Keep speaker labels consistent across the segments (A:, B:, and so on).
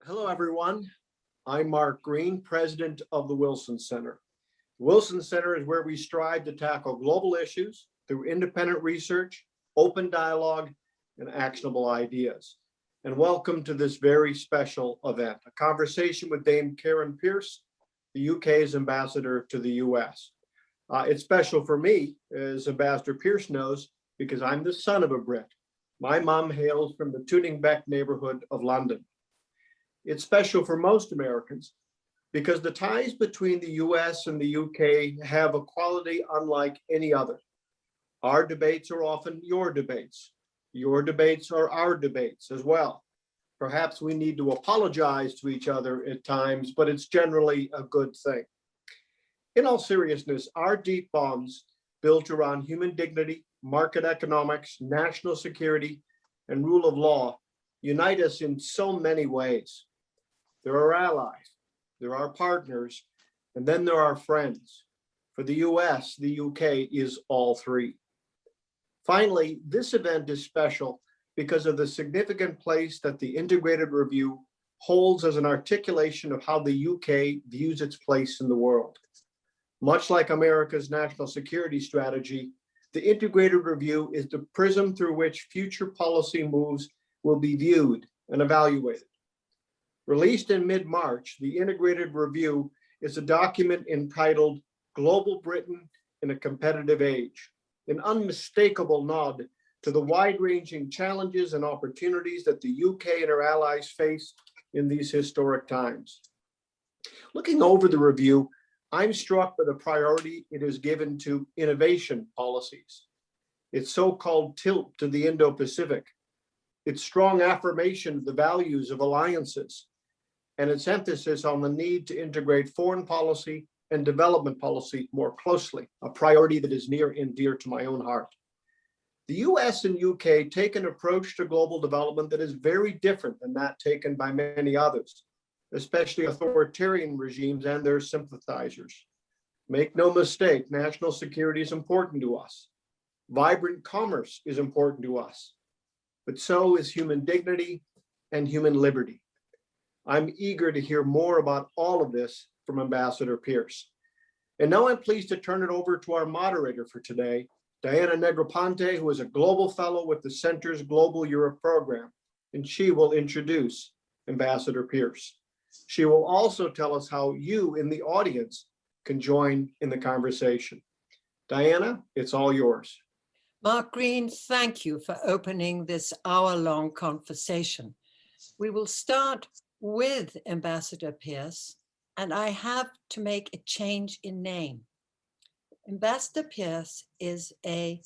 A: Hello, everyone. I'm Mark Green, president of the Wilson Center. The Wilson Center is where we strive to tackle global issues through independent research, open dialogue, and actionable ideas. And welcome to this very special event, a conversation with Dame Karen Pierce, the UK's ambassador to the US. It's special for me, as Ambassador Pierce knows, because I'm the son of a Brit. My mom hails from the Tooting-Bec neighborhood of London. It's special for most Americans because the ties between the US and the UK have a quality unlike any other. Our debates are often your debates. Your debates are our debates as well. Perhaps we need to apologize to each other at times, but it's generally a good thing. In all seriousness, our deep bonds built around human dignity, market economics, national security, and rule of law unite us in so many ways. There are allies, there are partners, and then there are friends. For the US, the UK is all three. Finally, this event is special because of the significant place that the Integrated Review holds as an articulation of how the UK views its place in the world. Much like America's national security strategy, the Integrated Review is the prism through which future policy moves will be viewed and evaluated. Released in mid-March, the Integrated Review is a document entitled Global Britain in a Competitive Age, an unmistakable nod to the wide-ranging challenges and opportunities that the UK and her allies face in these historic times. Looking over the review, I'm struck by the priority it is given to innovation policies, its so-called tilt to the Indo-Pacific, its strong affirmation of the values of alliances, and its emphasis on the need to integrate foreign policy and development policy more closely, a priority that is near and dear to my own heart. The US and UK take an approach to global development that is very different than that taken by many others, especially authoritarian regimes and their sympathizers. Make no mistake, national security is important to us. Vibrant commerce is important to us, but so is human dignity and human liberty. I'm eager to hear more about all of this from Ambassador Pierce. And now I'm pleased to turn it over to our moderator for today, Diana Negroponte, who is a global fellow with the Center's Global Europe program, and she will introduce Ambassador Pierce. She will also tell us how you in the audience can join in the conversation. Diana, it's all yours.
B: Mark Green, thank you for opening this hour-long conversation. We will start with Ambassador Pierce, and I have to make a change in name. Ambassador Pierce is a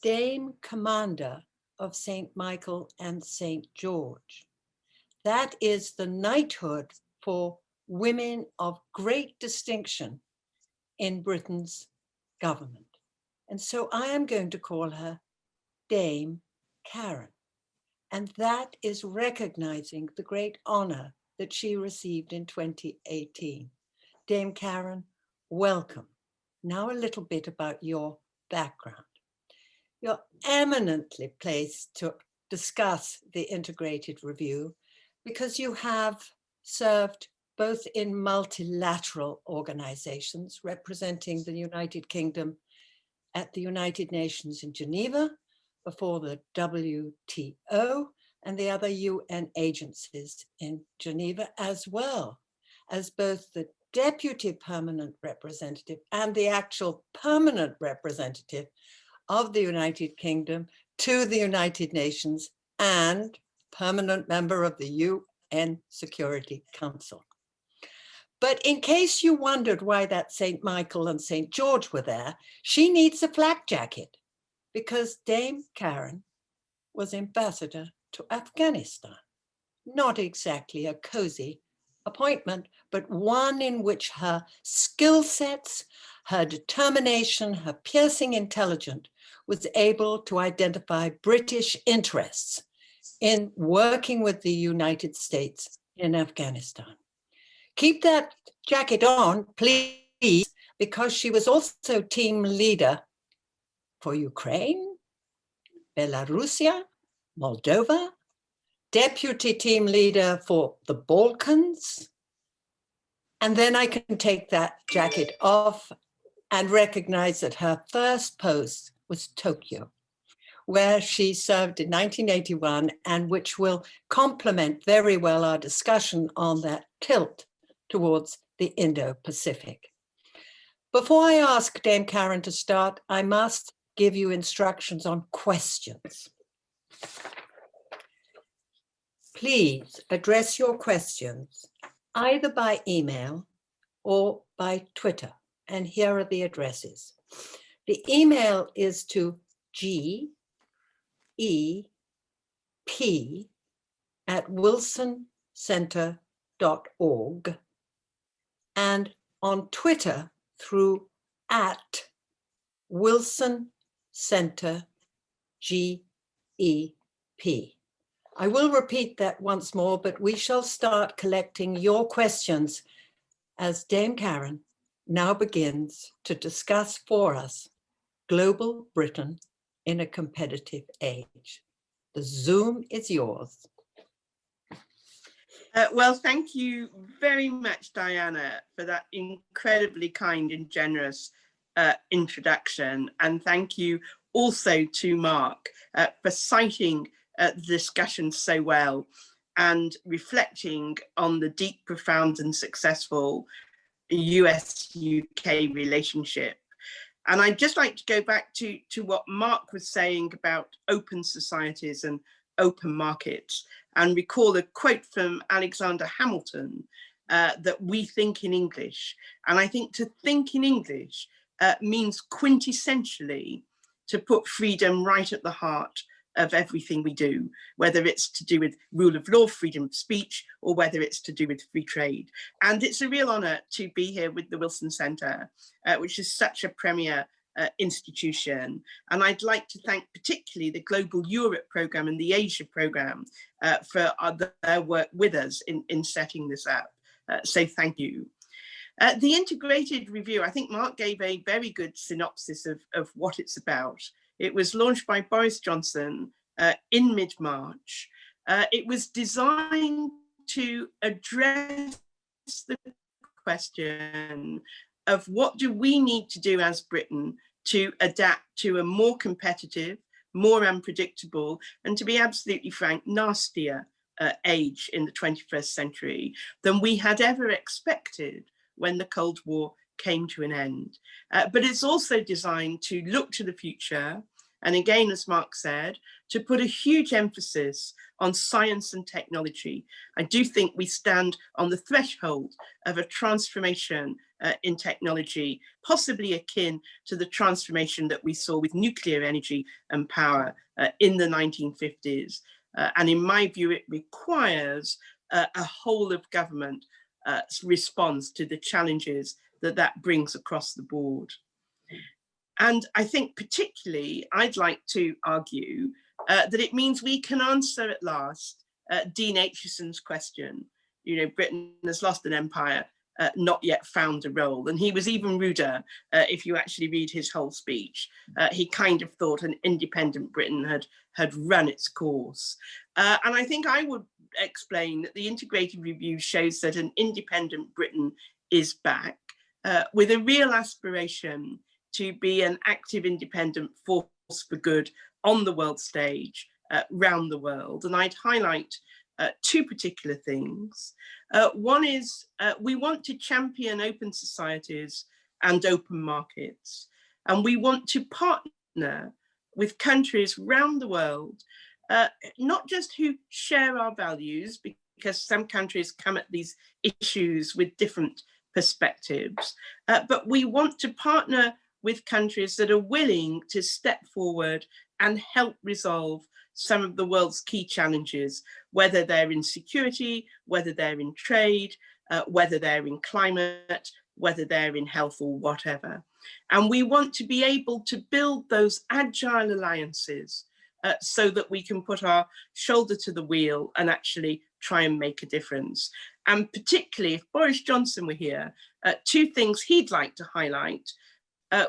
B: Dame Commander of St. Michael and St. George. That is the knighthood for women of great distinction in Britain's government. And so I am going to call her Dame Karen. And that is recognizing the great honor that she received in 2018. Dame Karen, welcome. Now a little bit about your background. You're eminently placed to discuss the Integrated Review because you have served both in multilateral organizations representing the United Kingdom at the United Nations in Geneva, before the WTO and the other UN agencies in Geneva, as well as both the Deputy Permanent Representative and the actual permanent representative of the United Kingdom to the United Nations and permanent member of the UN Security Council. But in case you wondered why that St. Michael and St. George were there, she needs a flak jacket because Dame Karen was ambassador to Afghanistan. Not exactly a cozy appointment, but one in which her skill sets, her determination, her piercing intelligence was able to identify British interests in working with the United States in Afghanistan. Keep that jacket on, please, because she was also team leader for Ukraine, Belarusia, Moldova, deputy team leader for the Balkans. And then I can take that jacket off and recognize that her first post was Tokyo, where she served in 1981, and which will complement very well our discussion on that tilt towards the Indo-Pacific. Before I ask Dame Karen to start, I must give you instructions on questions. Please address your questions either by email or by Twitter. And here are the addresses. The email is to gep@wilsoncenter.org, and on Twitter through @WilsonCenterGEP. I will repeat that once more, but we shall start collecting your questions as Dame Karen now begins to discuss for us global Britain in a competitive age. The Zoom is yours.
C: Well, thank you very much, Diana, for that incredibly kind and generous introduction. And thank you also to Mark for citing the discussion so well and reflecting on the deep, profound and successful US-UK relationship. And I'd just like to go back to what Mark was saying about open societies and open markets, and recall a quote from Alexander Hamilton, that we think in English. And I think to think in English means quintessentially to put freedom right at the heart of everything we do, whether it's to do with rule of law, freedom of speech, or whether it's to do with free trade. And it's a real honor to be here with the Wilson Center, which is such a premier institution. And I'd like to thank particularly the Global Europe Programme and the Asia Programme for their work with us in setting this up. So thank you. The integrated review, I think Mark gave a very good synopsis of what it's about. It was launched by Boris Johnson in mid-March. It was designed to address the question of what do we need to do as Britain to adapt to a more competitive, more unpredictable, and to be absolutely frank, nastier age in the 21st century than we had ever expected when the Cold War came to an end. But it's also designed to look to the future, and again, as Mark said, to put a huge emphasis on science and technology. I do think we stand on the threshold of a transformation in technology, possibly akin to the transformation that we saw with nuclear energy and power in the 1950s. And in my view, it requires a whole of government response to the challenges that brings across the board. And I think particularly, I'd like to argue that it means we can answer at last Dean Acheson's question. You know, Britain has lost an empire, not yet found a role. And he was even ruder if you actually read his whole speech. He kind of thought an independent Britain had run its course. And I think I would explain that the integrated review shows that an independent Britain is back with a real aspiration to be an active independent force for good on the world stage, round the world. And I'd highlight two particular things. One is we want to champion open societies and open markets. And we want to partner with countries round the world, not just who share our values, because some countries come at these issues with different perspectives, but we want to partner with countries that are willing to step forward and help resolve some of the world's key challenges, whether they're in security, whether they're in trade, whether they're in climate, whether they're in health or whatever. And we want to be able to build those agile alliances so that we can put our shoulder to the wheel and actually try and make a difference. And particularly if Boris Johnson were here, two things he'd like to highlight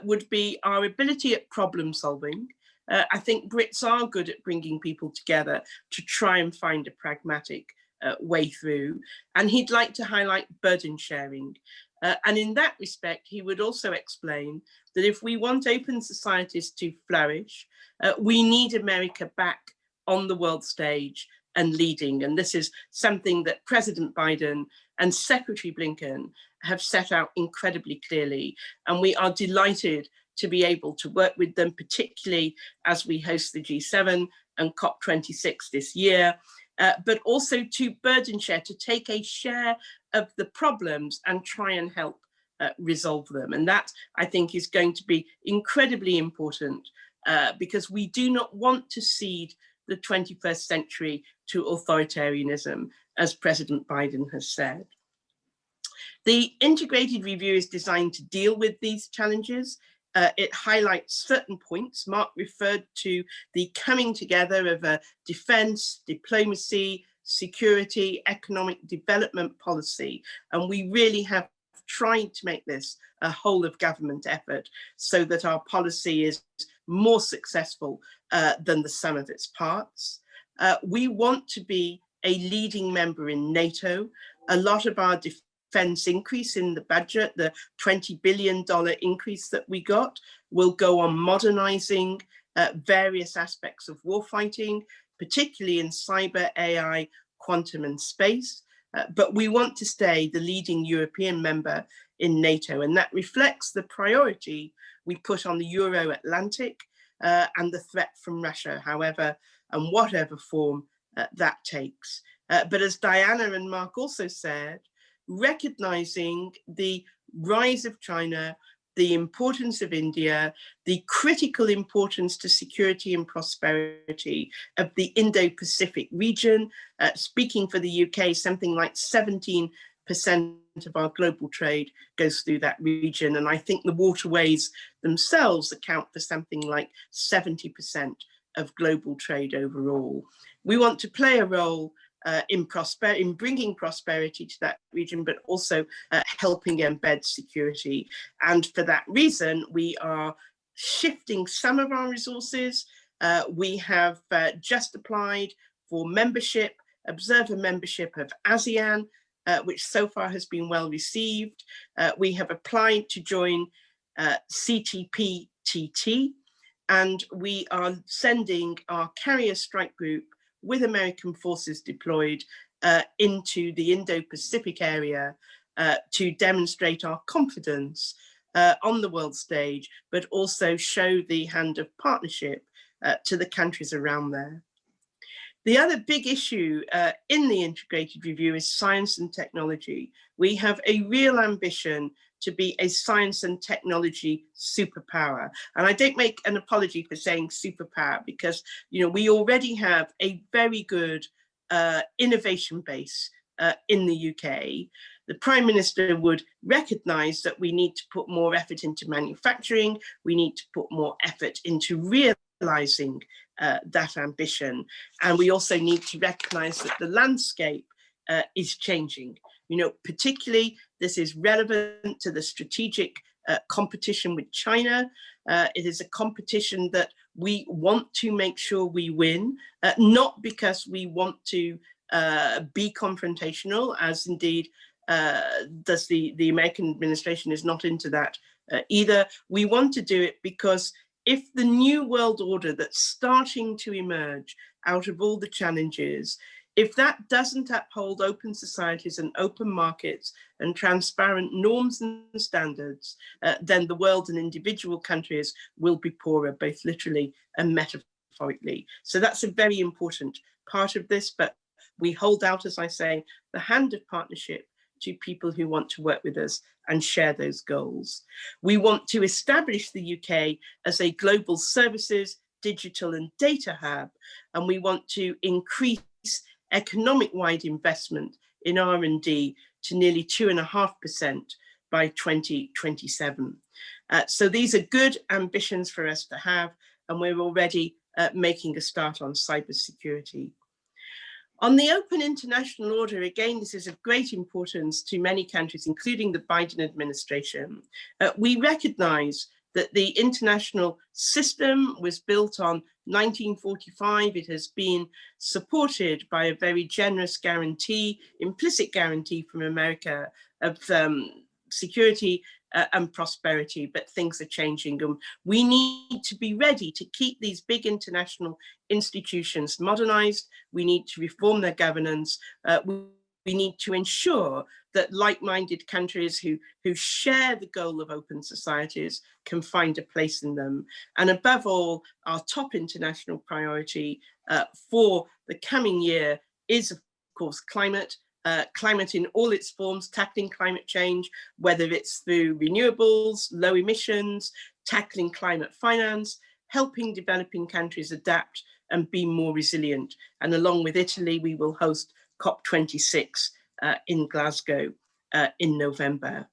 C: would be our ability at problem solving. I think Brits are good at bringing people together to try and find a pragmatic way through. And he'd like to highlight burden sharing. And in that respect, he would also explain that if we want open societies to flourish, we need America back on the world stage and leading. And this is something that President Biden and Secretary Blinken have set out incredibly clearly. And we are delighted to be able to work with them, particularly as we host the G7 and COP26 this year, but also to burden share, to take a share of the problems and try and help resolve them. And that, I think, is going to be incredibly important because we do not want to cede the 21st century to authoritarianism, as President Biden has said. The integrated review is designed to deal with these challenges. It highlights certain points. Mark referred to the coming together of defense, diplomacy, security, economic development policy. And we really have tried to make this a whole of government effort so that our policy is more successful than the sum of its parts. We want to be a leading member in NATO. A lot of our defense increase in the budget, the $20 billion increase that we got, will go on modernizing various aspects of warfighting, particularly in cyber, AI, quantum and space. But we want to stay the leading European member in NATO, and that reflects the priority we put on the Euro-Atlantic and the threat from Russia, however and whatever form that takes. But as Diana and Mark also said, recognizing the rise of China, the importance of India, the critical importance to security and prosperity of the Indo-Pacific region. Speaking for the UK, something like 17% of our global trade goes through that region. And I think the waterways themselves account for something like 70% of global trade overall. We want to play a role in bringing prosperity to that region, but also helping embed security. And for that reason, we are shifting some of our resources. We have just applied for membership, observer membership of ASEAN, which so far has been well received. We have applied to join CTPTT, and we are sending our carrier strike group with American forces deployed into the Indo-Pacific area to demonstrate our confidence on the world stage, but also show the hand of partnership to the countries around there. The other big issue in the integrated review is science and technology. We have a real ambition to be a science and technology superpower. And I don't make an apology for saying superpower because, you know, we already have a very good innovation base in the UK. The Prime Minister would recognise that we need to put more effort into manufacturing. We need to put more effort into realising that ambition. And we also need to recognise that the landscape is changing. You know, particularly this is relevant to the strategic competition with China. It is a competition that we want to make sure we win, not because we want to be confrontational, as indeed does the American administration is not into that either. We want to do it because if the new world order that's starting to emerge out of all the challenges, if that doesn't uphold open societies and open markets and transparent norms and standards, then the world and individual countries will be poorer, both literally and metaphorically. So that's a very important part of this, but we hold out, as I say, the hand of partnership to people who want to work with us and share those goals. We want to establish the UK as a global services, digital and data hub, and we want to increase economic-wide investment in R&D to nearly 2.5% by 2027. So these are good ambitions for us to have, and we're already making a start on cybersecurity. On the open international order, again, this is of great importance to many countries, including the Biden administration. We recognise that the international system was built on 1945. It has been supported by a very generous guarantee, implicit guarantee from America of security and prosperity, but things are changing, and we need to be ready to keep these big international institutions modernized. We need to reform their governance. We need to ensure that like-minded countries who share the goal of open societies can find a place in them. And above all, our top international priority for the coming year is, of course, climate. Climate in all its forms, tackling climate change, whether it's through renewables, low emissions, tackling climate finance, helping developing countries adapt and be more resilient. And along with Italy, we will host COP26 in Glasgow in November.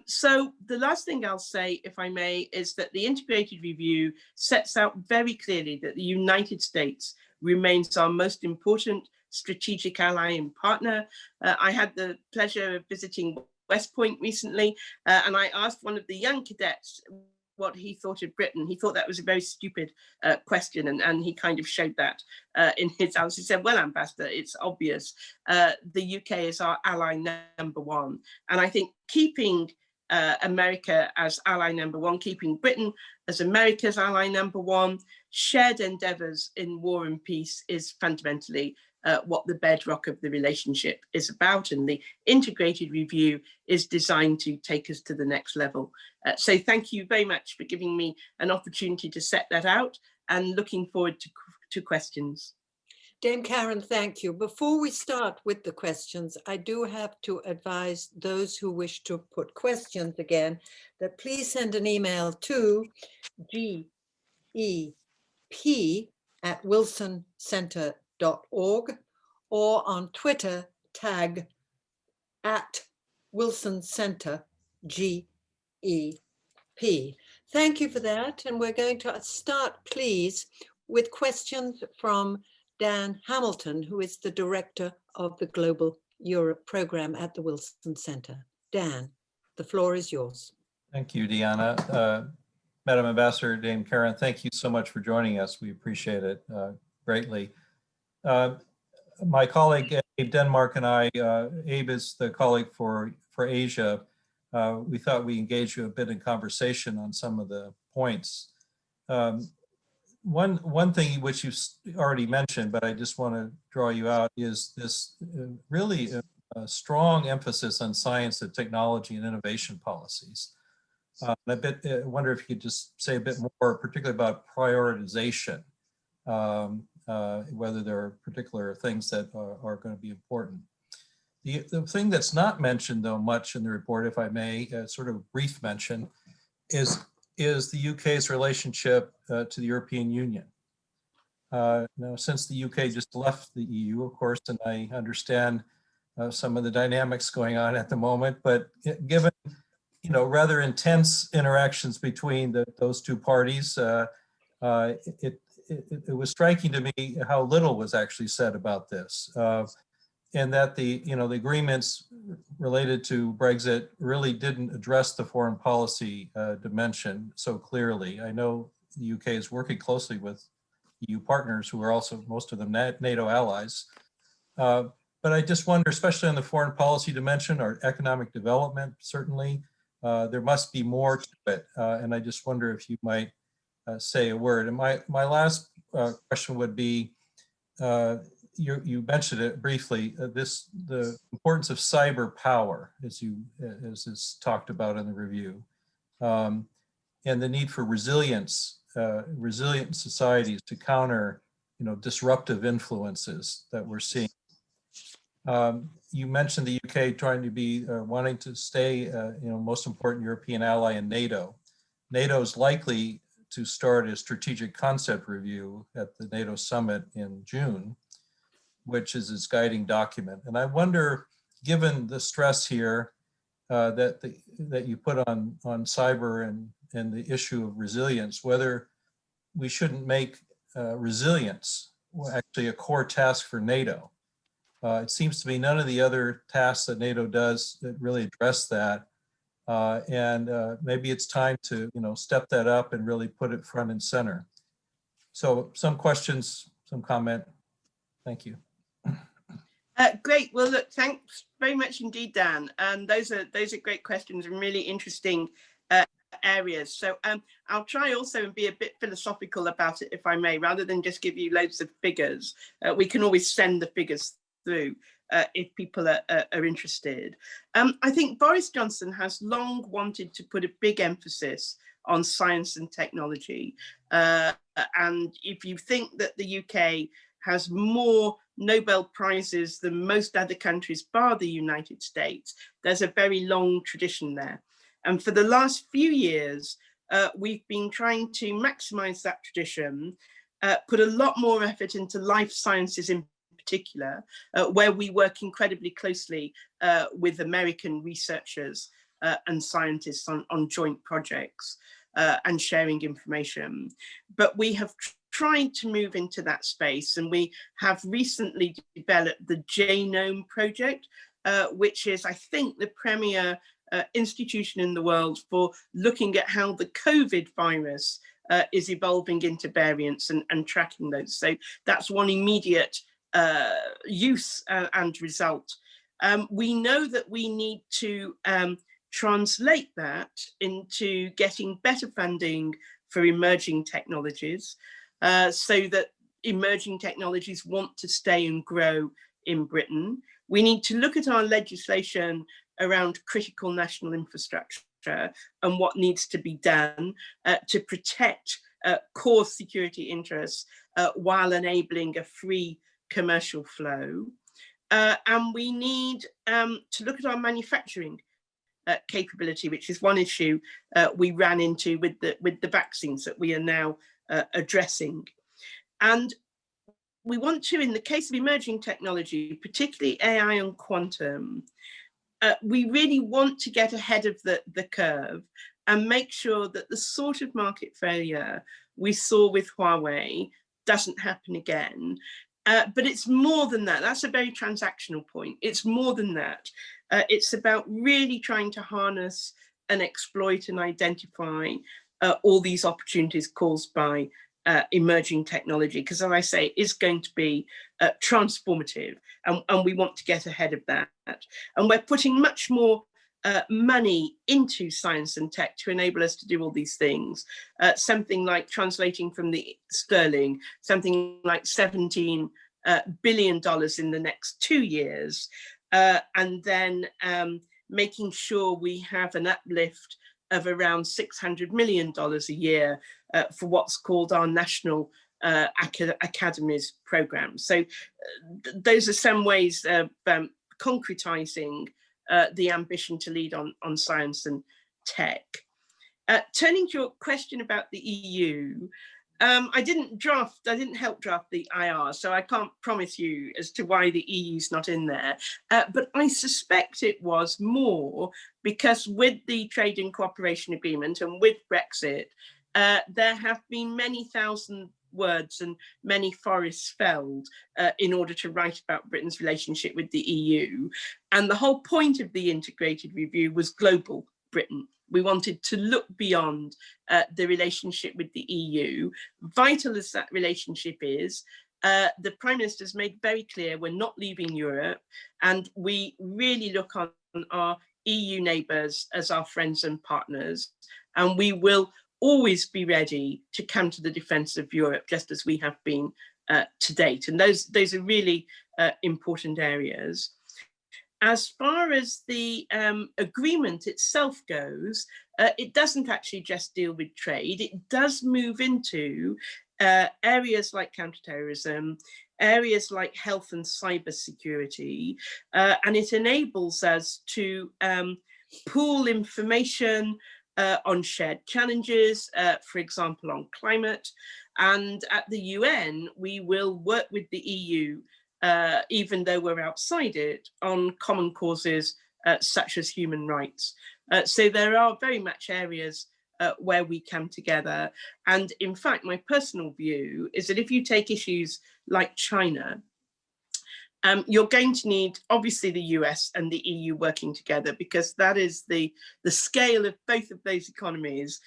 C: So the last thing I'll say, if I may, is that the integrated review sets out very clearly that the United States remains our most important strategic ally and partner. I had the pleasure of visiting West Point recently, and I asked one of the young cadets what he thought of Britain. He thought that was a very stupid question, and he kind of showed that in his answer. He said, well, Ambassador, it's obvious. The UK is our ally number one. And I think keeping America as ally number one, keeping Britain as America's ally number one, shared endeavors in war and peace is fundamentally what the bedrock of the relationship is about, and the integrated review is designed to take us to the next level. So thank you very much for giving me an opportunity to set that out, and looking forward to questions.
B: Dame Karen, thank you. Before we start with the questions, I do have to advise those who wish to put questions again that please send an email to gep@wilsoncenter.org or on Twitter tag @WilsonCenterGEP. Thank you for that. And we're going to start, please, with questions from Dan Hamilton, who is the director of the Global Europe program at the Wilson Center. Dan, the floor is yours.
D: Thank you, Deanna. Madam Ambassador, Dame Karen, thank you so much for joining us. We appreciate it greatly. My colleague Abe Denmark and I, Abe is the colleague for Asia. We thought we engaged you a bit in conversation on some of the points. One thing which you've already mentioned, but I just want to draw you out, is this really a strong emphasis on science and technology and innovation policies. I wonder if you could just say a bit more, particularly about prioritization, whether there are particular things that are going to be important. The thing that's not mentioned, though, much in the report, if I may, sort of brief mention, is the UK's relationship to the European Union. Now, since the UK just left the EU, of course, and I understand some of the dynamics going on at the moment, but given rather intense interactions between those two parties, it was striking to me how little was actually said about this, and that the agreements related to Brexit really didn't address the foreign policy dimension so clearly. I know the UK is working closely with EU partners who are also, most of them, NATO allies. But I just wonder, especially on the foreign policy dimension or economic development, certainly, there must be more to it. And I just wonder if you might say a word. And my last question would be, you mentioned it briefly, the importance of cyber power, as is talked about in the review, and the need for resilience, resilient societies to counter, disruptive influences that we're seeing. You mentioned the UK trying to be, wanting to stay, most important European ally in NATO. NATO is likely to start a strategic concept review at the NATO summit in June, which is its guiding document. And I wonder, given the stress here that you put on cyber and the issue of resilience, whether we shouldn't make resilience actually a core task for NATO. It seems to me none of the other tasks that NATO does that really address that Maybe it's time to, step that up and really put it front and center. So some questions, some comment. Thank you.
C: Great. Well, look, thanks very much indeed, Dan. Those are great questions and really interesting areas. So I'll try also and be a bit philosophical about it, if I may, rather than just give you loads of figures. We can always send the figures through if people are interested. I think Boris Johnson has long wanted to put a big emphasis on science and technology. And if you think that the UK has more Nobel Prizes than most other countries, bar the United States, there's a very long tradition there. And for the last few years, we've been trying to maximize that tradition, put a lot more effort into life sciences in particular, where we work incredibly closely with American researchers and scientists on joint projects and sharing information. But we have tried to move into that space, and we have recently developed the Genome Project, which is, I think, the premier institution in the world for looking at how the COVID virus is evolving into variants and tracking those. So that's one immediate use and result. We know that we need to translate that into getting better funding for emerging technologies, so that emerging technologies want to stay and grow in Britain. We need to look at our legislation around critical national infrastructure and what needs to be done to protect core security interests while enabling a free commercial flow. And we need to look at our manufacturing capability, which is one issue we ran into with the vaccines that we are now addressing. And we want to, in the case of emerging technology, particularly AI and quantum, we really want to get ahead of the curve and make sure that the sort of market failure we saw with Huawei doesn't happen again. But it's more than that. That's a very transactional point. It's more than that. It's about really trying to harness and exploit and identify all these opportunities caused by emerging technology, because as I say, it's going to be transformative, and we want to get ahead of that. And we're putting much more money into science and tech to enable us to do all these things. Something like translating from the sterling, something like $17 billion in the next 2 years, and then making sure we have an uplift of around $600 million a year for what's called our National Academies program. So those are some ways of concretizing the ambition to lead on science and tech. Turning to your question about the EU, I didn't help draft the IR, so I can't promise you as to why the EU's not in there. But I suspect it was more because with the Trade and Cooperation Agreement and with Brexit, there have been many thousand words and many forests felled in order to write about Britain's relationship with the EU. And the whole point of the integrated review was global Britain. We wanted to look beyond the relationship with the EU. Vital as that relationship is, the Prime Minister's made very clear we're not leaving Europe, and we really look on our EU neighbours as our friends and partners, and we will always be ready to come to the defence of Europe, just as we have been to date. And those are really important areas. As far as the agreement itself goes, it doesn't actually just deal with trade. It does move into areas like counterterrorism, areas like health and cyber security, and it enables us to pool information on shared challenges, for example, on climate. And at the UN, we will work with the EU, even though we're outside it, on common causes such as human rights. So there are very much areas where we come together. And in fact, my personal view is that if you take issues like China, you're going to need, obviously, the US and the EU working together, because that is the scale of both of those economies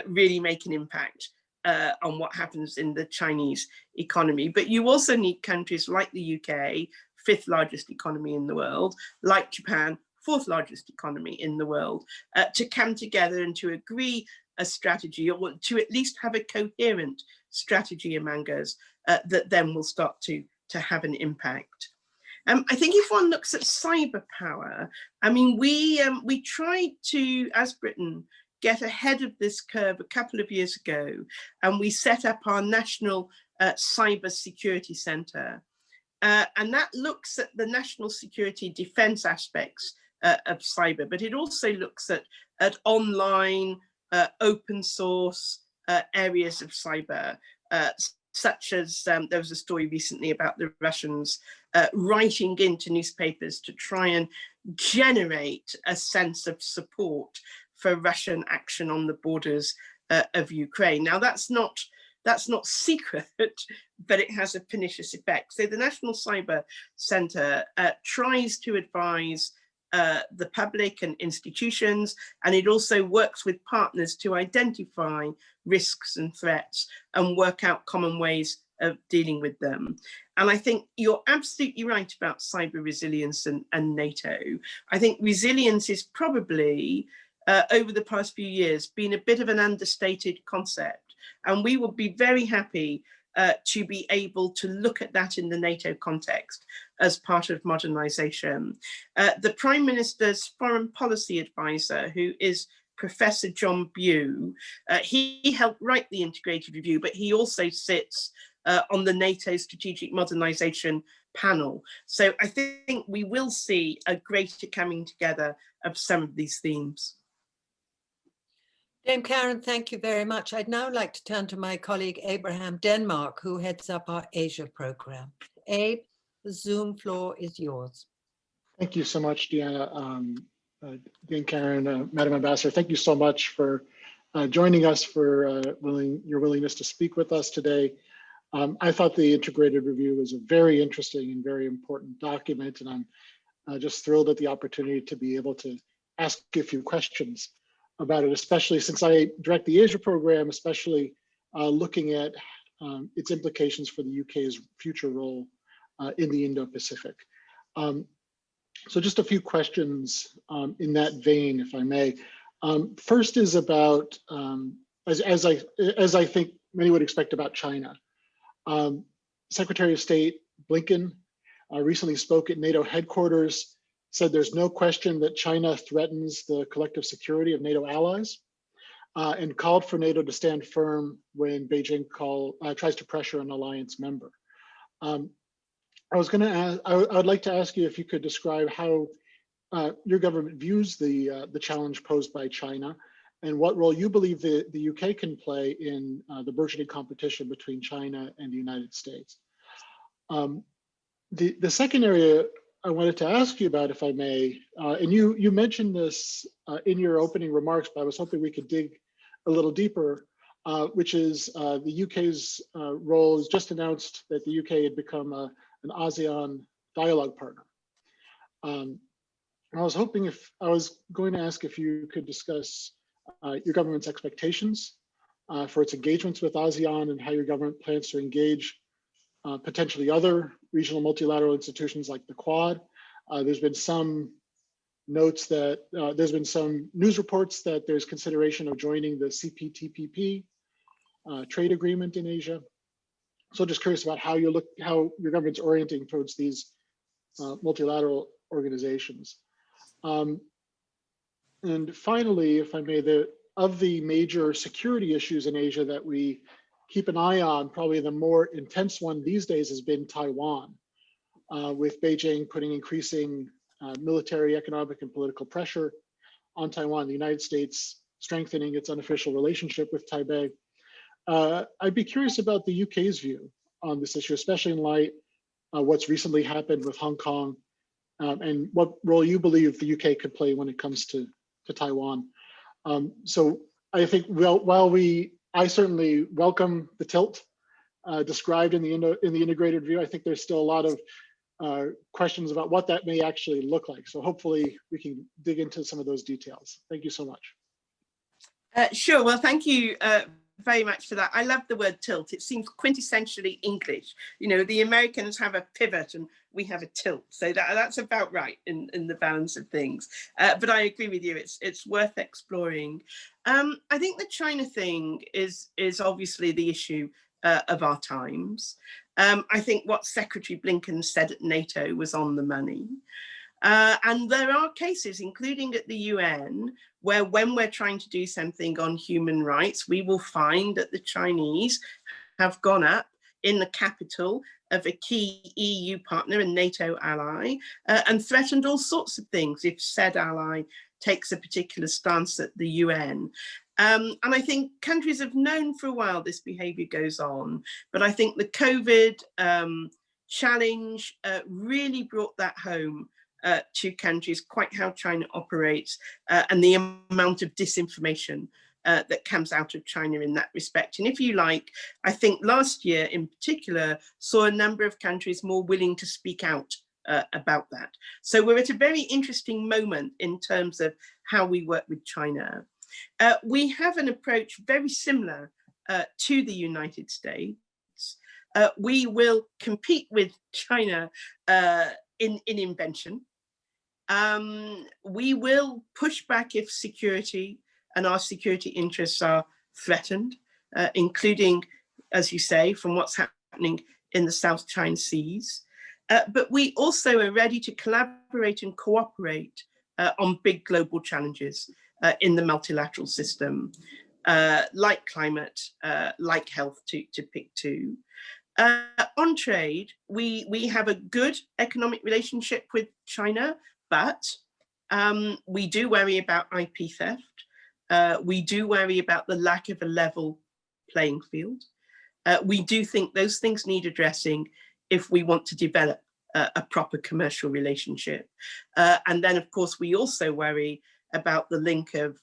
C: really make an impact on what happens in the Chinese economy. But you also need countries like the UK, 5th largest economy in the world, like Japan, 4th largest economy in the world, to come together and to agree a strategy, or to at least have a coherent strategy among us that then will start to have an impact. I think if one looks at cyber power, I mean, we tried to, as Britain, get ahead of this curve a couple of years ago, and we set up our National Cyber Security Centre. And that looks at the national security defence aspects of cyber, but it also looks at online, open source areas of cyber, such as there was a story recently about the Russians writing into newspapers to try and generate a sense of support for Russian action on the borders of Ukraine. Now, that's not secret, but it has a pernicious effect. So the National Cyber Centre tries to advise the public and institutions, and it also works with partners to identify risks and threats and work out common ways of dealing with them. And I think you're absolutely right about cyber resilience and NATO. I think resilience is probably, over the past few years, been a bit of an understated concept. And we would be very happy to be able to look at that in the NATO context as part of modernisation. The Prime Minister's foreign policy advisor, who is Professor John Bew, he helped write the integrated review, but he also sits on the NATO Strategic Modernisation panel. So I think we will see a greater coming together of some of these themes.
B: Dame Karen, thank you very much. I'd now like to turn to my colleague Abraham Denmark, who heads up our Asia program. Abe, the Zoom floor is yours.
E: Thank you so much, Deanna. Dame Karen, Madam Ambassador, thank you so much for joining us, for your willingness to speak with us today. I thought the integrated review was a very interesting and very important document, and I'm just thrilled at the opportunity to be able to ask a few questions about it, especially since I direct the Asia program, especially looking at its implications for the UK's future role in the Indo-Pacific. So just a few questions in that vein, if I may. First is about, as I think many would expect, about China. Secretary of State Blinken recently spoke at NATO headquarters, said there's no question that China threatens the collective security of NATO allies, and called for NATO to stand firm when Beijing tries to pressure an alliance member. I would like to ask you if you could describe how your government views the challenge posed by China, and what role you believe the UK can play in the burgeoning competition between China and the United States. The second area I wanted to ask you about, if I may, and you mentioned this in your opening remarks, but I was hoping we could dig a little deeper, which is the UK's role. Is just announced that the UK had become an ASEAN dialogue partner. I was going to ask if you could discuss your government's expectations for its engagements with ASEAN, and how your government plans to engage potentially other regional multilateral institutions like the Quad. There's been some notes that there's been some news reports that there's consideration of joining the CPTPP trade agreement in Asia. So just curious about how your government's orienting towards these multilateral organizations. And finally, if I may, of the major security issues in Asia that we keep an eye on, probably the more intense one these days has been Taiwan, with Beijing putting increasing military, economic, and political pressure on Taiwan, the United States strengthening its unofficial relationship with Taipei. I'd be curious about the UK's view on this issue, especially in light of what's recently happened with Hong Kong, and what role you believe the UK could play when it comes to Taiwan. So I think, while I certainly welcome the tilt described in the integrated view, I think there's still a lot of questions about what that may actually look like. So hopefully we can dig into some of those details. Thank you so much.
C: Sure. Well, thank you very much for that. I love the word tilt. It seems quintessentially English. You know, the Americans have a pivot and we have a tilt. So that's about right in the balance of things. But I agree with you. It's worth exploring. I think the China thing is obviously the issue of our times. I think what Secretary Blinken said at NATO was on the money. And there are cases, including at the UN, where when we're trying to do something on human rights, we will find that the Chinese have gone up in the capital of a key EU partner and NATO ally and threatened all sorts of things if said ally takes a particular stance at the UN. And I think countries have known for a while this behavior goes on, but I think the COVID challenge really brought that home to countries, quite how China operates and the amount of disinformation that comes out of China in that respect. And if you like, I think last year in particular saw a number of countries more willing to speak out about that. So we're at a very interesting moment in terms of how we work with China. We have an approach very similar to the United States. We will compete with China in invention. We will push back if security and our security interests are threatened, including, as you say, from what's happening in the South China Seas. But we also are ready to collaborate and cooperate on big global challenges in the multilateral system, like climate, like health, to pick two. On trade, we have a good economic relationship with China, but we do worry about IP theft. We do worry about the lack of a level playing field. We do think those things need addressing if we want to develop a proper commercial relationship. And then, of course, we also worry about the link of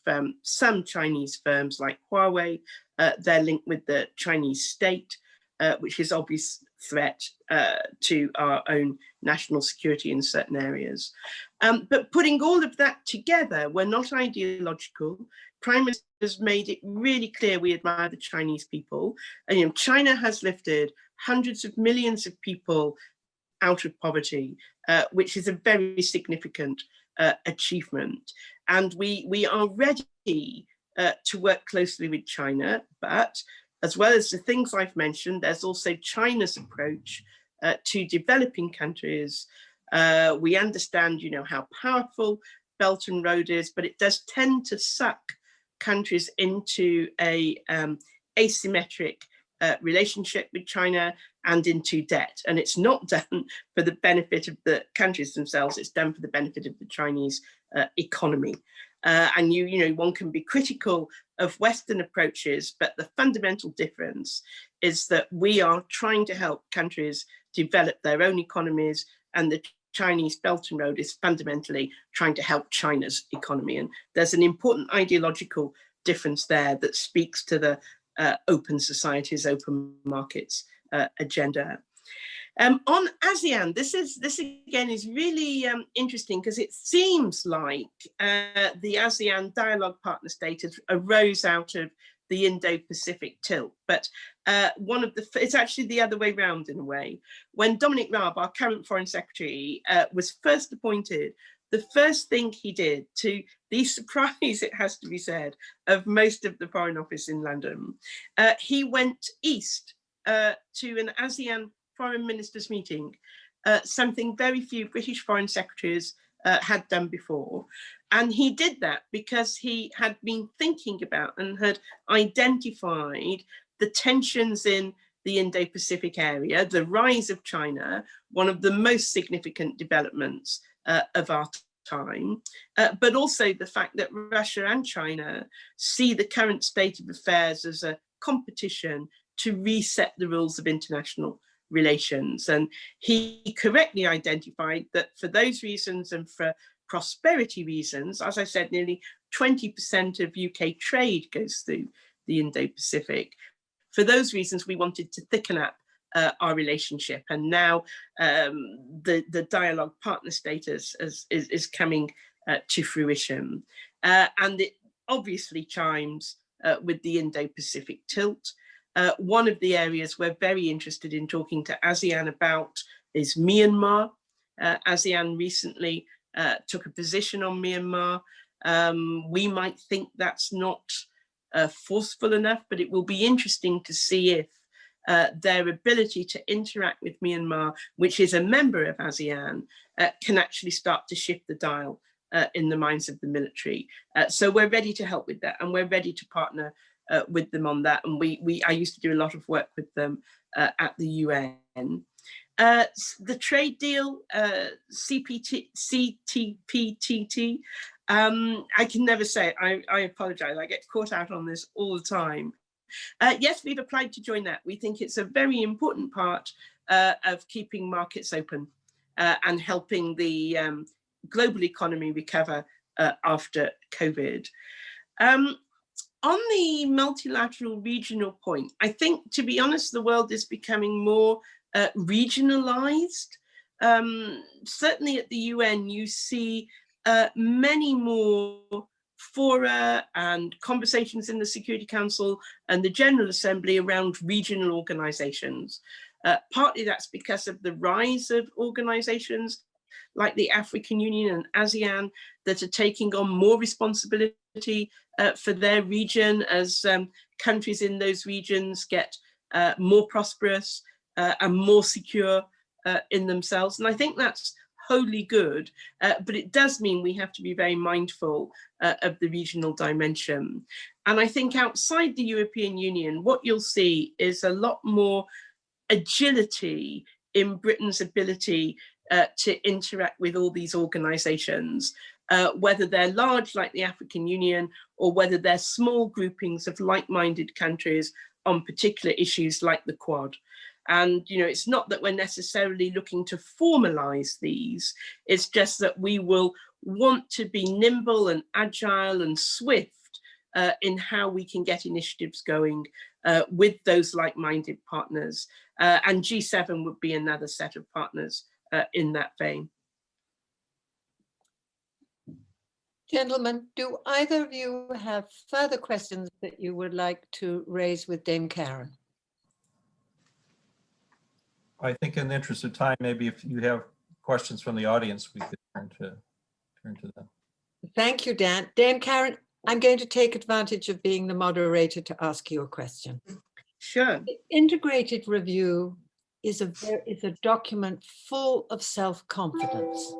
C: some Chinese firms like Huawei, their link with the Chinese state, which is obvious threat to our own national security in certain areas. But putting all of that together, we're not ideological. Prime Minister has made it really clear we admire the Chinese people. And, you know, China has lifted hundreds of millions of people out of poverty, which is a very significant achievement. And we are ready to work closely with China, but as well as the things I've mentioned, there's also China's approach to developing countries. We understand, you know, how powerful Belt and Road is, but it does tend to suck countries into a asymmetric relationship with China and into debt. And it's not done for the benefit of the countries themselves, it's done for the benefit of the Chinese economy. And you know, one can be critical of Western approaches, but the fundamental difference is that we are trying to help countries develop their own economies, and the Chinese Belt and Road is fundamentally trying to help China's economy. And there's an important ideological difference there that speaks to the open societies, open markets agenda. On ASEAN, this again is really interesting because it seems like the ASEAN dialogue partner status arose out of the Indo-Pacific tilt, but it's actually the other way around in a way. When Dominic Raab, our current Foreign Secretary, was first appointed, the first thing he did, to the surprise, it has to be said, of most of the Foreign Office in London, he went east to an ASEAN foreign ministers meeting, something very few British foreign secretaries had done before. And he did that because he had been thinking about and had identified the tensions in the Indo-Pacific area, the rise of China, one of the most significant developments of our time, but also the fact that Russia and China see the current state of affairs as a competition to reset the rules of international relations. And he correctly identified that for those reasons and for prosperity reasons, as I said, nearly 20% of UK trade goes through the Indo-Pacific. For those reasons, we wanted to thicken up our relationship. And now the dialogue partner status is coming to fruition. And it obviously chimes with the Indo-Pacific tilt. One of the areas we're very interested in talking to ASEAN about is Myanmar. ASEAN recently took a position on Myanmar. We might think that's not forceful enough, but it will be interesting to see if their ability to interact with Myanmar, which is a member of ASEAN, can actually start to shift the dial in the minds of the military. So we're ready to help with that, and we're ready to partner with them on that. And I used to do a lot of work with them at the UN. The trade deal, CTPTT, I can never say it. I apologize. I get caught out on this all the time. Yes, we've applied to join that. We think it's a very important part of keeping markets open and helping the global economy recover after COVID. On the multilateral regional point, I think, to be honest, the world is becoming more regionalized. Certainly at the UN, you see many more fora and conversations in the Security Council and the General Assembly around regional organizations. Partly that's because of the rise of organizations like the African Union and ASEAN that are taking on more responsibility for their region as countries in those regions get more prosperous and more secure in themselves. And I think that's wholly good, but it does mean we have to be very mindful of the regional dimension. And I think outside the European Union, what you'll see is a lot more agility in Britain's ability to interact with all these organizations, whether they're large like the African Union or whether they're small groupings of like-minded countries on particular issues like the Quad. And, you know, it's not that we're necessarily looking to formalize these, it's just that we will want to be nimble and agile and swift in how we can get initiatives going with those like-minded partners. And G7 would be another set of partners in that vein.
B: Gentlemen, do either of you have further questions that you would like to raise with Dame Karen?
D: I think in the interest of time, maybe if you have questions from the audience, we could turn to them.
B: Thank you, Dan. Dame Karen, I'm going to take advantage of being the moderator to ask you a question.
C: Sure.
B: The integrated review is a document full of self-confidence,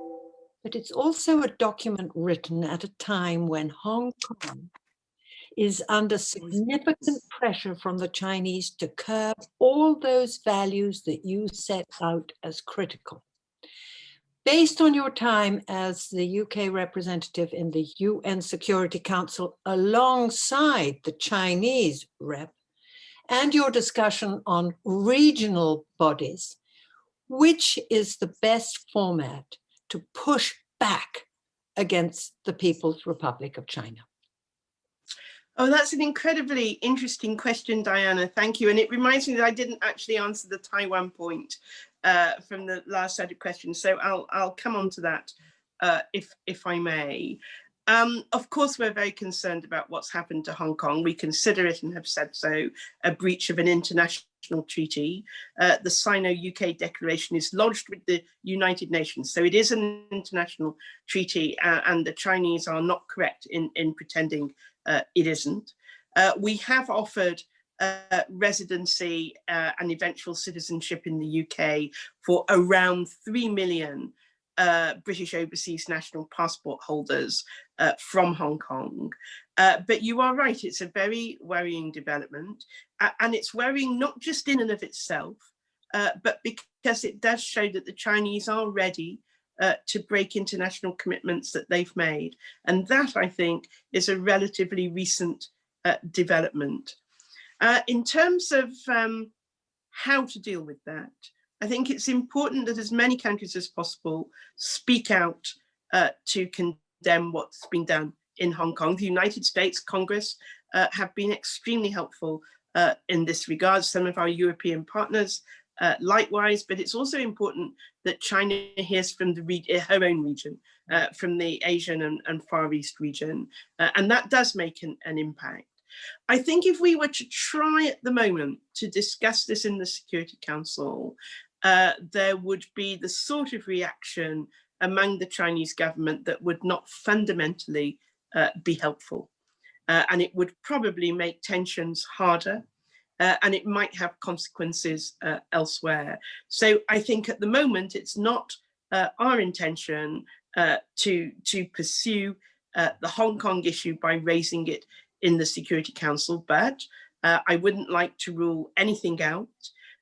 B: but it's also a document written at a time when Hong Kong is under significant pressure from the Chinese to curb all those values that you set out as critical. Based on your time as the UK representative in the UN Security Council alongside the Chinese rep, and your discussion on regional bodies, which is the best format to push back against the People's Republic of China?
C: Oh, that's an incredibly interesting question, Diana. Thank you. And it reminds me that I didn't actually answer the Taiwan point from the last set of questions. So I'll come on to that if I may. Of course, we're very concerned about what's happened to Hong Kong. We consider it, and have said so, a breach of an international treaty. The Sino-UK declaration is lodged with the United Nations. So it is an international treaty, and the Chinese are not correct in pretending it isn't. We have offered residency and eventual citizenship in the UK for around 3 million British overseas national passport holders from Hong Kong. But you are right, it's a very worrying development. And it's worrying not just in and of itself, but because it does show that the Chinese are ready to break international commitments that they've made. And that, I think, is a relatively recent development. In terms of how to deal with that, I think it's important that as many countries as possible speak out to condemn what's been done in Hong Kong. The United States Congress have been extremely helpful in this regard. Some of our European partners likewise, but it's also important that China hears from her own region, from the Asian and Far East region, and that does make an impact. I think if we were to try at the moment to discuss this in the Security Council, there would be the sort of reaction among the Chinese government that would not fundamentally be helpful. And it would probably make tensions harder, and it might have consequences elsewhere. So I think at the moment, it's not our intention to pursue the Hong Kong issue by raising it in the Security Council, but I wouldn't like to rule anything out.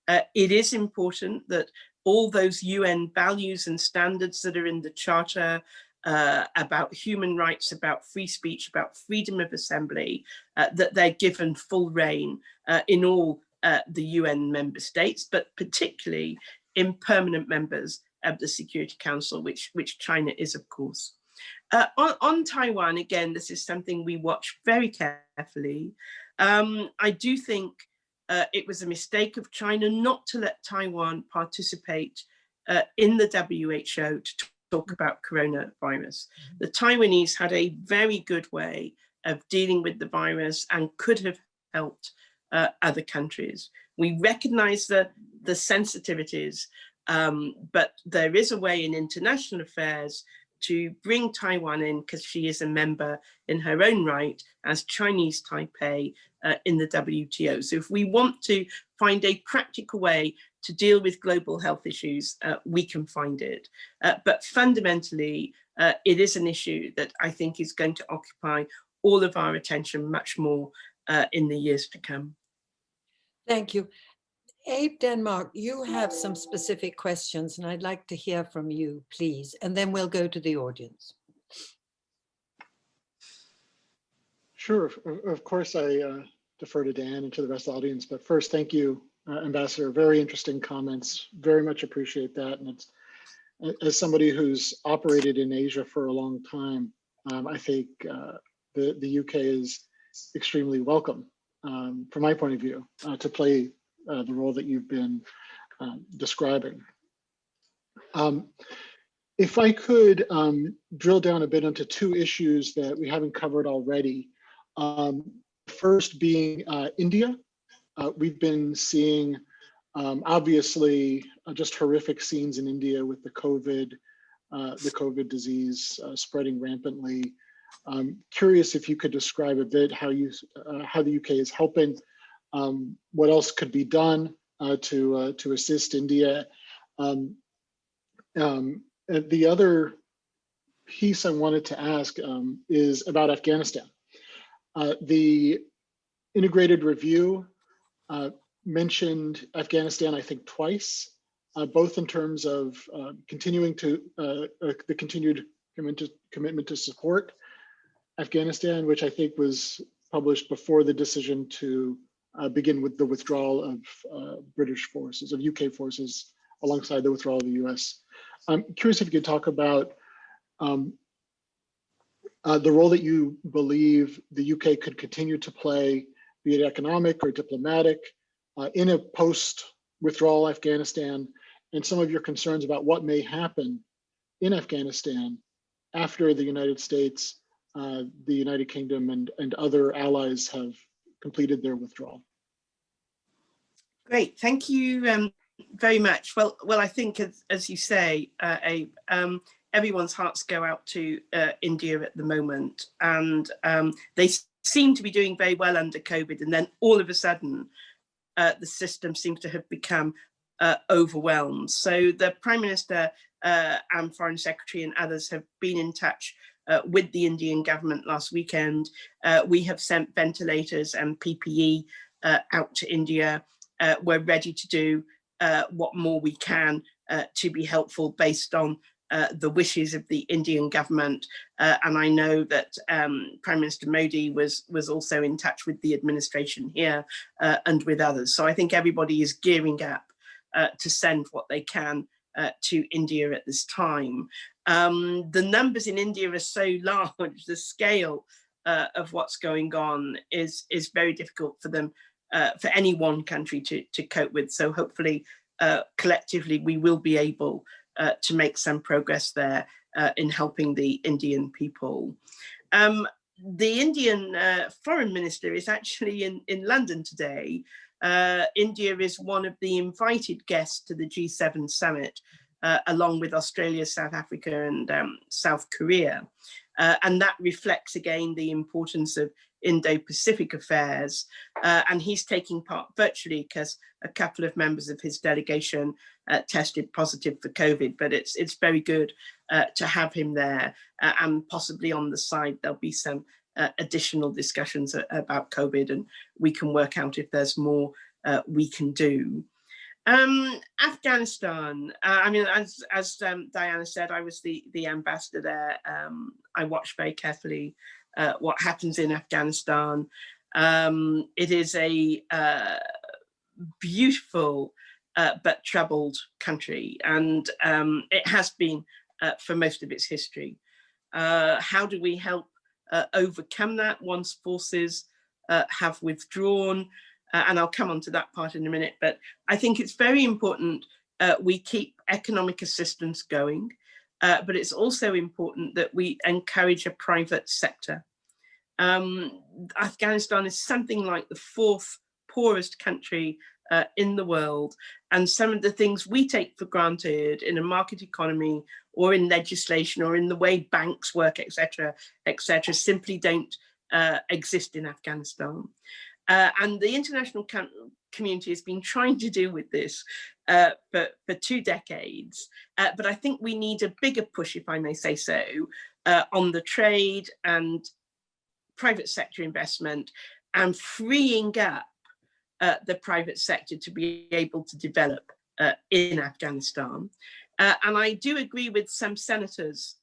C: It is important that all those UN values and standards that are in the Charter about human rights, about free speech, about freedom of assembly, that they're given full reign in all the UN member states, but particularly in permanent members of the Security Council, which China is, of course. On Taiwan, again, this is something we watch very carefully. I do think it was a mistake of China not to let Taiwan participate in the WHO to talk about coronavirus. The Taiwanese had a very good way of dealing with the virus and could have helped other countries. We recognize the sensitivities, but there is a way in international affairs to bring Taiwan in, because she is a member in her own right as Chinese Taipei in the WTO. So if we want to find a practical way to deal with global health issues, we can find it. But fundamentally, it is an issue that I think is going to occupy all of our attention much more in the years to come.
B: Thank you. Abe Denmark, you have some specific questions, and I'd like to hear from you, please, and then we'll go to the audience.
E: Sure, of course, I defer to Dan and to the rest of the audience, but first, thank you, Ambassador. Very interesting comments, very much appreciate that. And it's, as somebody who's operated in Asia for a long time, I think the UK is extremely welcome, from my point of view, to play the role that you've been describing. If I could drill down a bit into two issues that we haven't covered already. First being India. We've been seeing obviously just horrific scenes in India with the COVID disease spreading rampantly. Curious if you could describe a bit how the UK is helping. What else could be done to assist India? And the other piece I wanted to ask is about Afghanistan. The integrated review mentioned Afghanistan, I think, twice, both in terms of continuing to the continued commitment to support Afghanistan, which I think was published before the decision to begin with the withdrawal of British forces, of UK forces, alongside the withdrawal of the US. I'm curious if you could talk about the role that you believe the UK could continue to play, be it economic or diplomatic, in a post-withdrawal Afghanistan, and some of your concerns about what may happen in Afghanistan after the United States, the United Kingdom, and other allies have completed their withdrawal.
C: Great, thank you very much. Well, I think as you say, Abe, everyone's hearts go out to India at the moment, and they seem to be doing very well under COVID, and then all of a sudden, the system seems to have become overwhelmed. So the Prime Minister and Foreign Secretary and others have been in touch with the Indian government last weekend. We have sent ventilators and PPE out to India. We're ready to do what more we can to be helpful based on the wishes of the Indian government. And I know that Prime Minister Modi was also in touch with the administration here and with others. So I think everybody is gearing up to send what they can to India at this time. The numbers in India are so large, the scale of what's going on is very difficult for them, for any one country to cope with. So hopefully collectively we will be able to make some progress there in helping the Indian people. The Indian foreign minister is actually in London today. India is one of the invited guests to the G7 summit, along with Australia, South Africa, and South Korea. And that reflects again the importance of Indo-Pacific affairs. And he's taking part virtually because a couple of members of his delegation tested positive for COVID, but it's very good to have him there. And possibly on the side, there'll be some additional discussions about COVID, and we can work out if there's more we can do. Afghanistan, I mean, as Diana said, I was the ambassador there. I watch very carefully what happens in Afghanistan. It is a beautiful but troubled country, and it has been for most of its history. How do we help overcome that once forces have withdrawn? And I'll come on to that part in a minute, but I think it's very important we keep economic assistance going, but it's also important that we encourage a private sector. Afghanistan is something like the 4th poorest country in the world, and some of the things we take for granted in a market economy or in legislation or in the way banks work, etc., simply don't exist in Afghanistan. And the international community has been trying to deal with this for 2 decades. But I think we need a bigger push, if I may say so, on the trade and private sector investment and freeing up the private sector to be able to develop in Afghanistan. And I do agree with some senators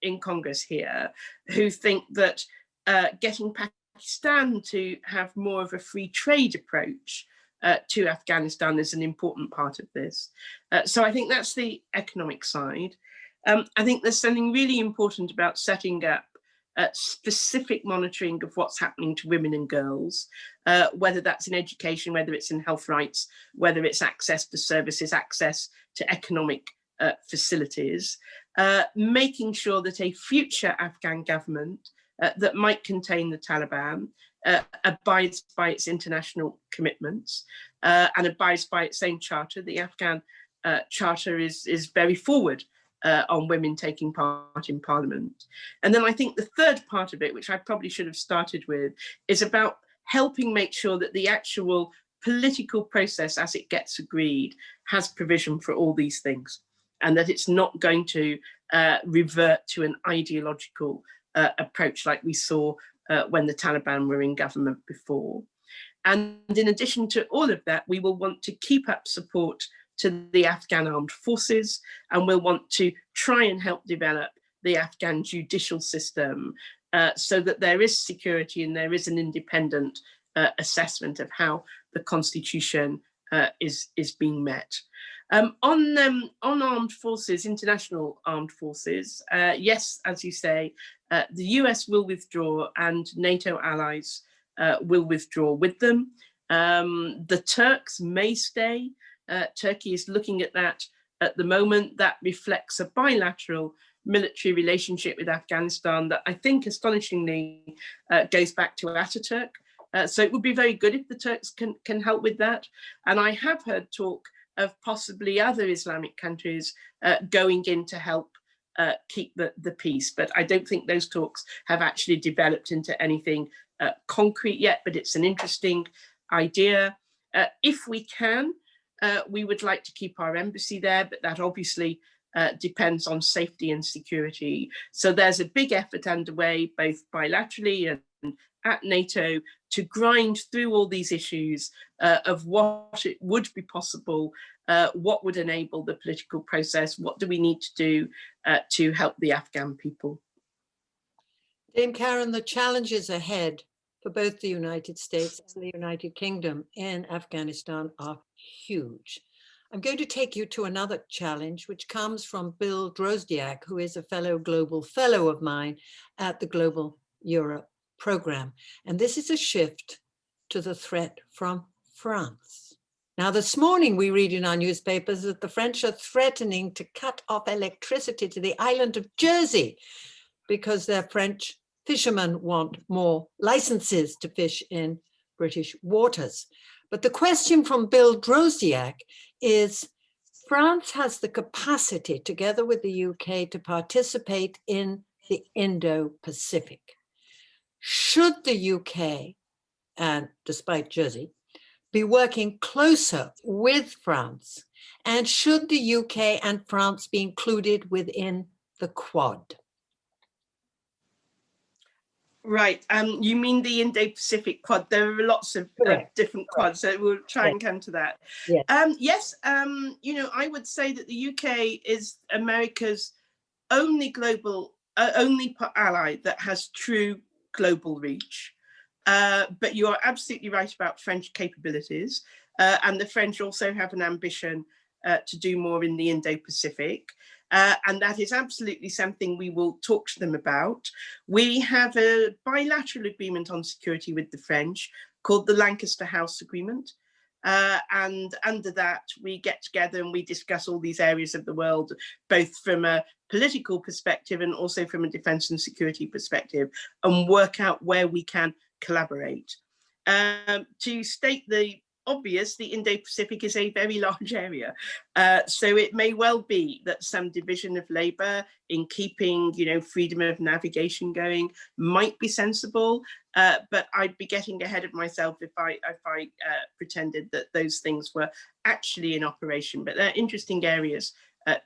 C: in Congress here who think that getting Pakistan to have more of a free trade approach to Afghanistan is an important part of this. So I think that's the economic side. I think there's something really important about setting up specific monitoring of what's happening to women and girls, whether that's in education, whether it's in health rights, whether it's access to services, access to economic facilities, making sure that a future Afghan government that might contain the Taliban abides by its international commitments and abides by its own charter. The Afghan charter is very forward on women taking part in parliament. And then I think the third part of it, which I probably should have started with, is about helping make sure that the actual political process as it gets agreed has provision for all these things, and that it's not going to revert to an ideological approach like we saw when the Taliban were in government before. And in addition to all of that, we will want to keep up support to the Afghan armed forces, and we'll want to try and help develop the Afghan judicial system so that there is security and there is an independent assessment of how the constitution is being met. On armed forces, international armed forces, yes, as you say, the US will withdraw and NATO allies will withdraw with them. The Turks may stay. Turkey is looking at that at the moment. That reflects a bilateral military relationship with Afghanistan that I think astonishingly goes back to Ataturk. So it would be very good if the Turks can help with that. And I have heard talk of possibly other Islamic countries going in to help keep the peace. But I don't think those talks have actually developed into anything concrete yet, but it's an interesting idea. If we can, we would like to keep our embassy there, but that obviously depends on safety and security. So there's a big effort underway, both bilaterally and at NATO, to grind through all these issues of what it would be possible, what would enable the political process, what do we need to do to help the Afghan people.
B: Dame Karen, the challenges ahead for both the United States and the United Kingdom in Afghanistan are huge. I'm going to take you to another challenge, which comes from Bill Drozdiak, who is a fellow global fellow of mine at the Global Europe program. And this is a shift to the threat from France. Now, this morning we read in our newspapers that the French are threatening to cut off electricity to the island of Jersey because their French fishermen want more licenses to fish in British waters. But the question from Bill Drozdiak is, France has the capacity, together with the UK, to participate in the Indo-Pacific. Should the UK, and despite Jersey, be working closer with France? And should the UK and France be included within the Quad?
C: Right. You mean the Indo-Pacific Quad? There are lots of different quads, so we'll try and come to that.
B: Yes.
C: Yes. You know, I would say that the UK is America's only global, only ally that has true global reach. But you are absolutely right about French capabilities, and the French also have an ambition to do more in the Indo-Pacific. And that is absolutely something we will talk to them about. We have a bilateral agreement on security with the French called the Lancaster House Agreement. And under that, we get together and we discuss all these areas of the world, both from a political perspective and also from a defense and security perspective, and work out where we can collaborate. To state the obvious, the Indo-Pacific is a very large area. So it may well be that some division of labor in keeping, you know, freedom of navigation going might be sensible, but I'd be getting ahead of myself if I pretended that those things were actually in operation. But they're interesting areas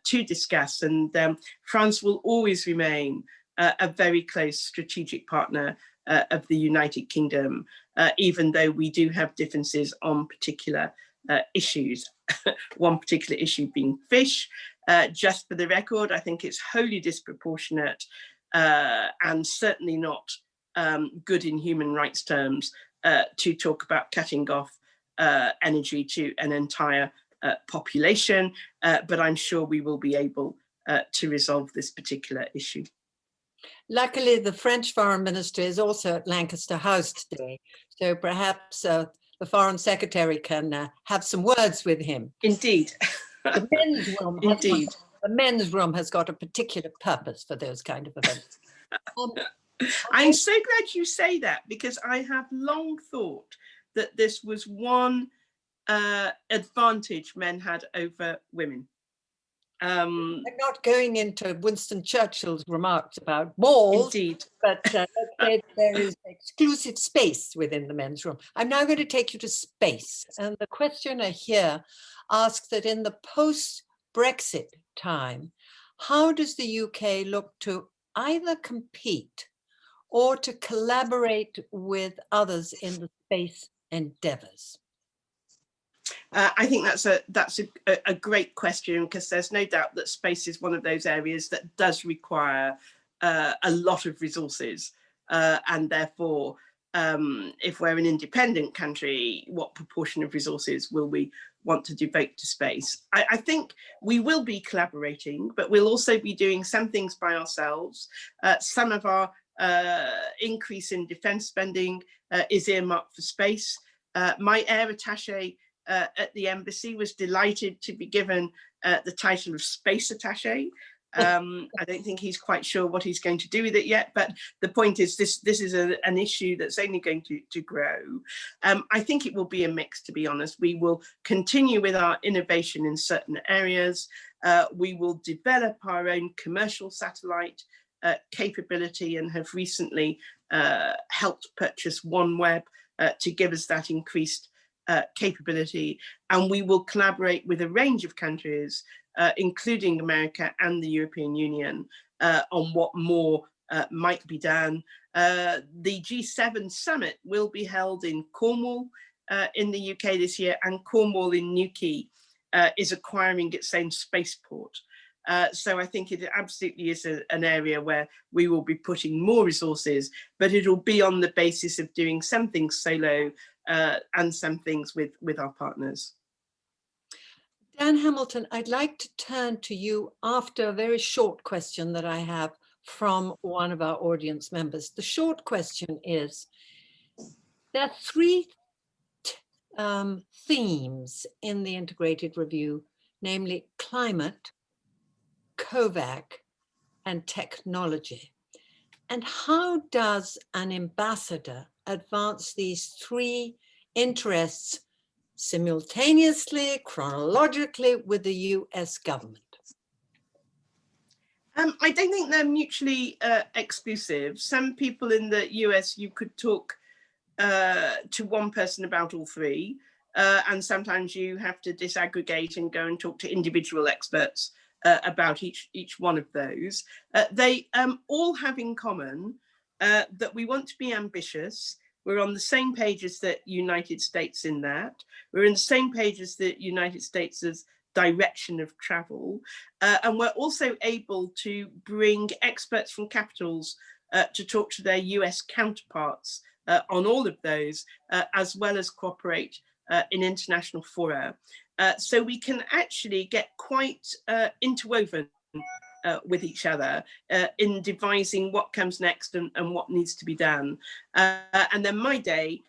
C: to discuss, and France will always remain a very close strategic partner of the United Kingdom, even though we do have differences on particular issues. One particular issue being fish. Just for the record, I think it's wholly disproportionate and certainly not good in human rights terms to talk about cutting off energy to an entire population, but I'm sure we will be able to resolve this particular issue.
B: Luckily, the French foreign minister is also at Lancaster House today, so perhaps the foreign secretary can have some words with him.
C: Indeed.
B: The men's room
C: Indeed.
B: the men's room has got a particular purpose for those kind of events.
C: I'm so glad you say that, because I have long thought that this was one advantage men had over women.
B: I'm not going into Winston Churchill's remarks about balls,
C: Indeed.
B: but let's say there is exclusive space within the men's room. I'm now going to take you to space. And the questioner here asks that in the post-Brexit time, how does the UK look to either compete or to collaborate with others in the space endeavors?
C: I think that's a great question, because there's no doubt that space is one of those areas that does require a lot of resources, and therefore, if we're an independent country, what proportion of resources will we want to devote to space? I think we will be collaborating, but we'll also be doing some things by ourselves. Some of our increase in defence spending is earmarked for space. My air attaché at the embassy was delighted to be given the title of space attaché. I don't think he's quite sure what he's going to do with it yet, but the point is this is an issue that's only going to grow. I think it will be a mix, to be honest. We will continue with our innovation in certain areas. We will develop our own commercial satellite capability, and have recently helped purchase OneWeb to give us that increased capability. And we will collaborate with a range of countries, including America and the European Union, on what more might be done. The G7 summit will be held in Cornwall in the UK this year, and Cornwall in Newquay is acquiring its own spaceport. So I think it absolutely is an area where we will be putting more resources, but it'll be on the basis of doing some things solo and some things with our partners.
B: Dan Hamilton, I'd like to turn to you after a very short question that I have from one of our audience members. The short question is, there are three themes in the integrated review, namely climate, COVAC, and technology. And how does an ambassador advance these three interests simultaneously, chronologically with the US government?
C: I don't think they're mutually exclusive. Some people in the US, you could talk to one person about all three, and sometimes you have to disaggregate and go and talk to individual experts about each one of those. They all have in common that we want to be ambitious. We're on the same page as the United States in that. We're in the same page as the United States' direction of travel. And we're also able to bring experts from capitals to talk to their US counterparts on all of those, as well as cooperate in international fora. So we can actually get quite interwoven with each other in devising what comes next and what needs to be done. And then my day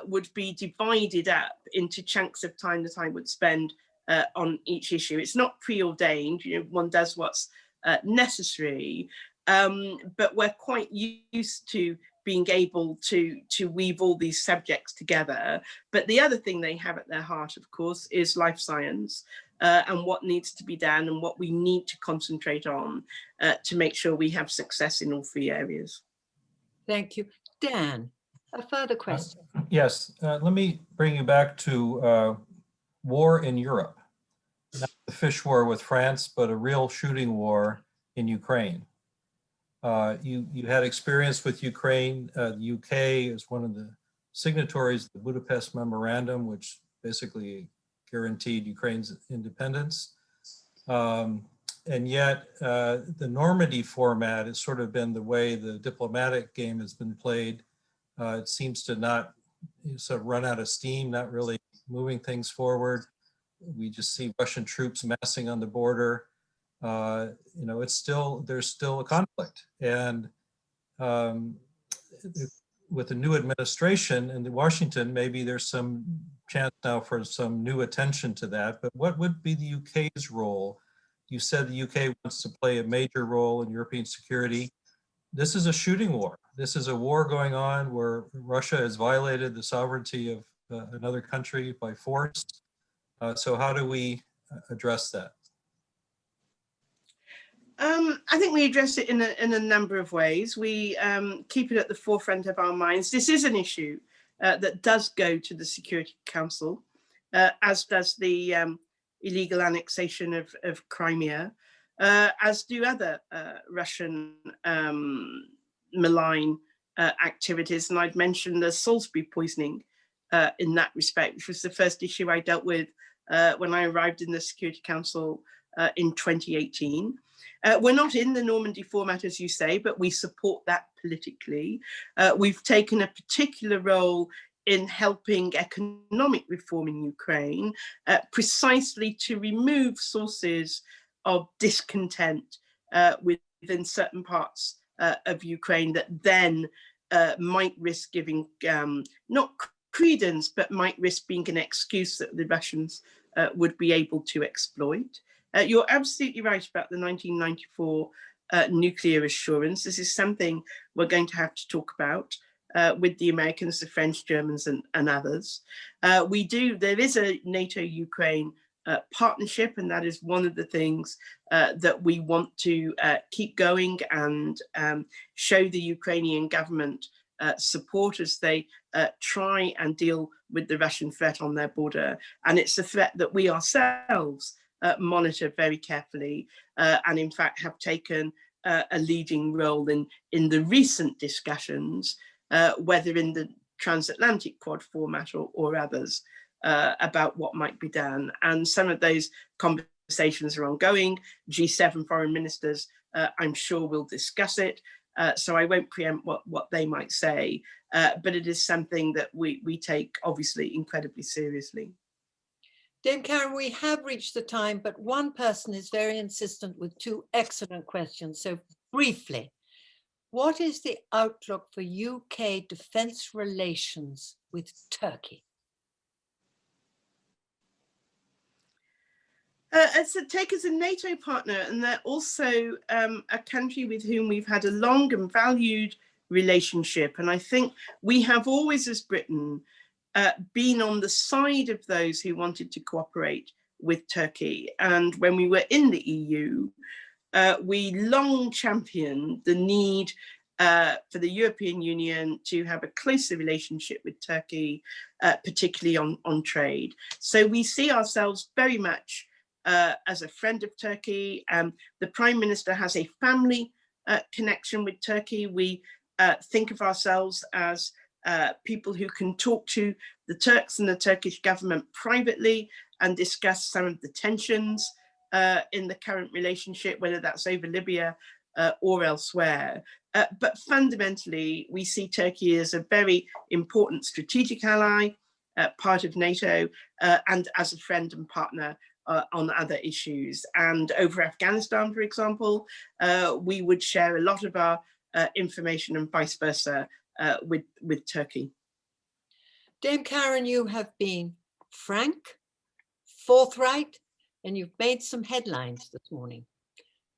C: would be divided up into chunks of time that I would spend on each issue. It's not preordained, you know, one does what's necessary, but we're quite used to being able to weave all these subjects together. But the other thing they have at their heart, of course, is life science and what needs to be done and what we need to concentrate on to make sure we have success in all three areas.
B: Thank you. Dan, a further question.
D: Yes, let me bring you back to war in Europe. Not the fish war with France, but a real shooting war in Ukraine. You had experience with Ukraine. The UK is one of the signatories of the Budapest Memorandum, which basically guaranteed Ukraine's independence. And yet the Normandy format has sort of been the way the diplomatic game has been played. It seems to not sort of run out of steam, not really moving things forward. We just see Russian troops massing on the border. You know, it's still, there's still a conflict. And with the new administration in Washington, maybe there's some chance now for some new attention to that. But what would be the UK's role? You said the UK wants to play a major role in European security. This is a shooting war. This is a war going on where Russia has violated the sovereignty of another country by force. So how do we address that?
C: I think we address it in a number of ways. We keep it at the forefront of our minds. This is an issue that does go to the Security Council, as does the illegal annexation of Crimea, as do other Russian malign activities. And I'd mentioned the Salisbury poisoning in that respect, which was the first issue I dealt with when I arrived in the Security Council in 2018. We're not in the Normandy format, as you say, but we support that politically. We've taken a particular role in helping economic reform in Ukraine, precisely to remove sources of discontent within certain parts of Ukraine that then might risk giving not credence, but might risk being an excuse that the Russians would be able to exploit. You're absolutely right about the 1994 nuclear assurance. This is something we're going to have to talk about with the Americans, the French, Germans, and others. There is a NATO-Ukraine partnership, and that is one of the things that we want to keep going and show the Ukrainian government support as they try and deal with the Russian threat on their border. And it's a threat that we ourselves monitor very carefully and in fact have taken a leading role in the recent discussions, whether in the transatlantic Quad format or others, about what might be done. And some of those conversations are ongoing. G7 foreign ministers, I'm sure, will discuss it. So I won't preempt what they might say, but it is something that we take obviously incredibly seriously.
B: Dame Karen, we have reached the time, but one person is very insistent with two excellent questions. So briefly, what is the outlook for UK defence relations with Turkey?
C: Turkey is a NATO partner, and they're also a country with whom we've had a long and valued relationship. And I think we have always, as Britain, been on the side of those who wanted to cooperate with Turkey. And when we were in the EU, we long championed the need for the European Union to have a closer relationship with Turkey, particularly on trade. So we see ourselves very much as a friend of Turkey. The Prime Minister has a family connection with Turkey. We think of ourselves as people who can talk to the Turks and the Turkish government privately and discuss some of the tensions in the current relationship, whether that's over Libya or elsewhere. But fundamentally, we see Turkey as a very important strategic ally, part of NATO, and as a friend and partner on other issues. And over Afghanistan, for example, we would share a lot of our information and vice versa with Turkey.
B: Dame Karen, you have been frank, forthright, and you've made some headlines this morning.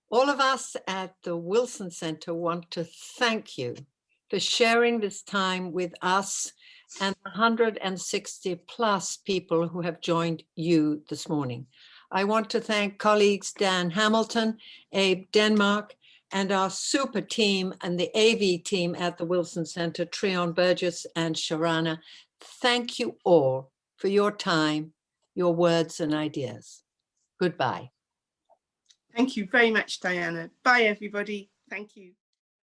B: All of us at the Wilson Center want to thank you for sharing this time with us and 160 plus people who have joined you this morning. I want to thank colleagues Dan Hamilton, Abe Denmark, and our super team and the AV team at the Wilson Center, Treon Burgess and Sharana. Thank you all for your time, your words and ideas. Goodbye.
C: Thank you very much, Diana. Bye, everybody. Thank you.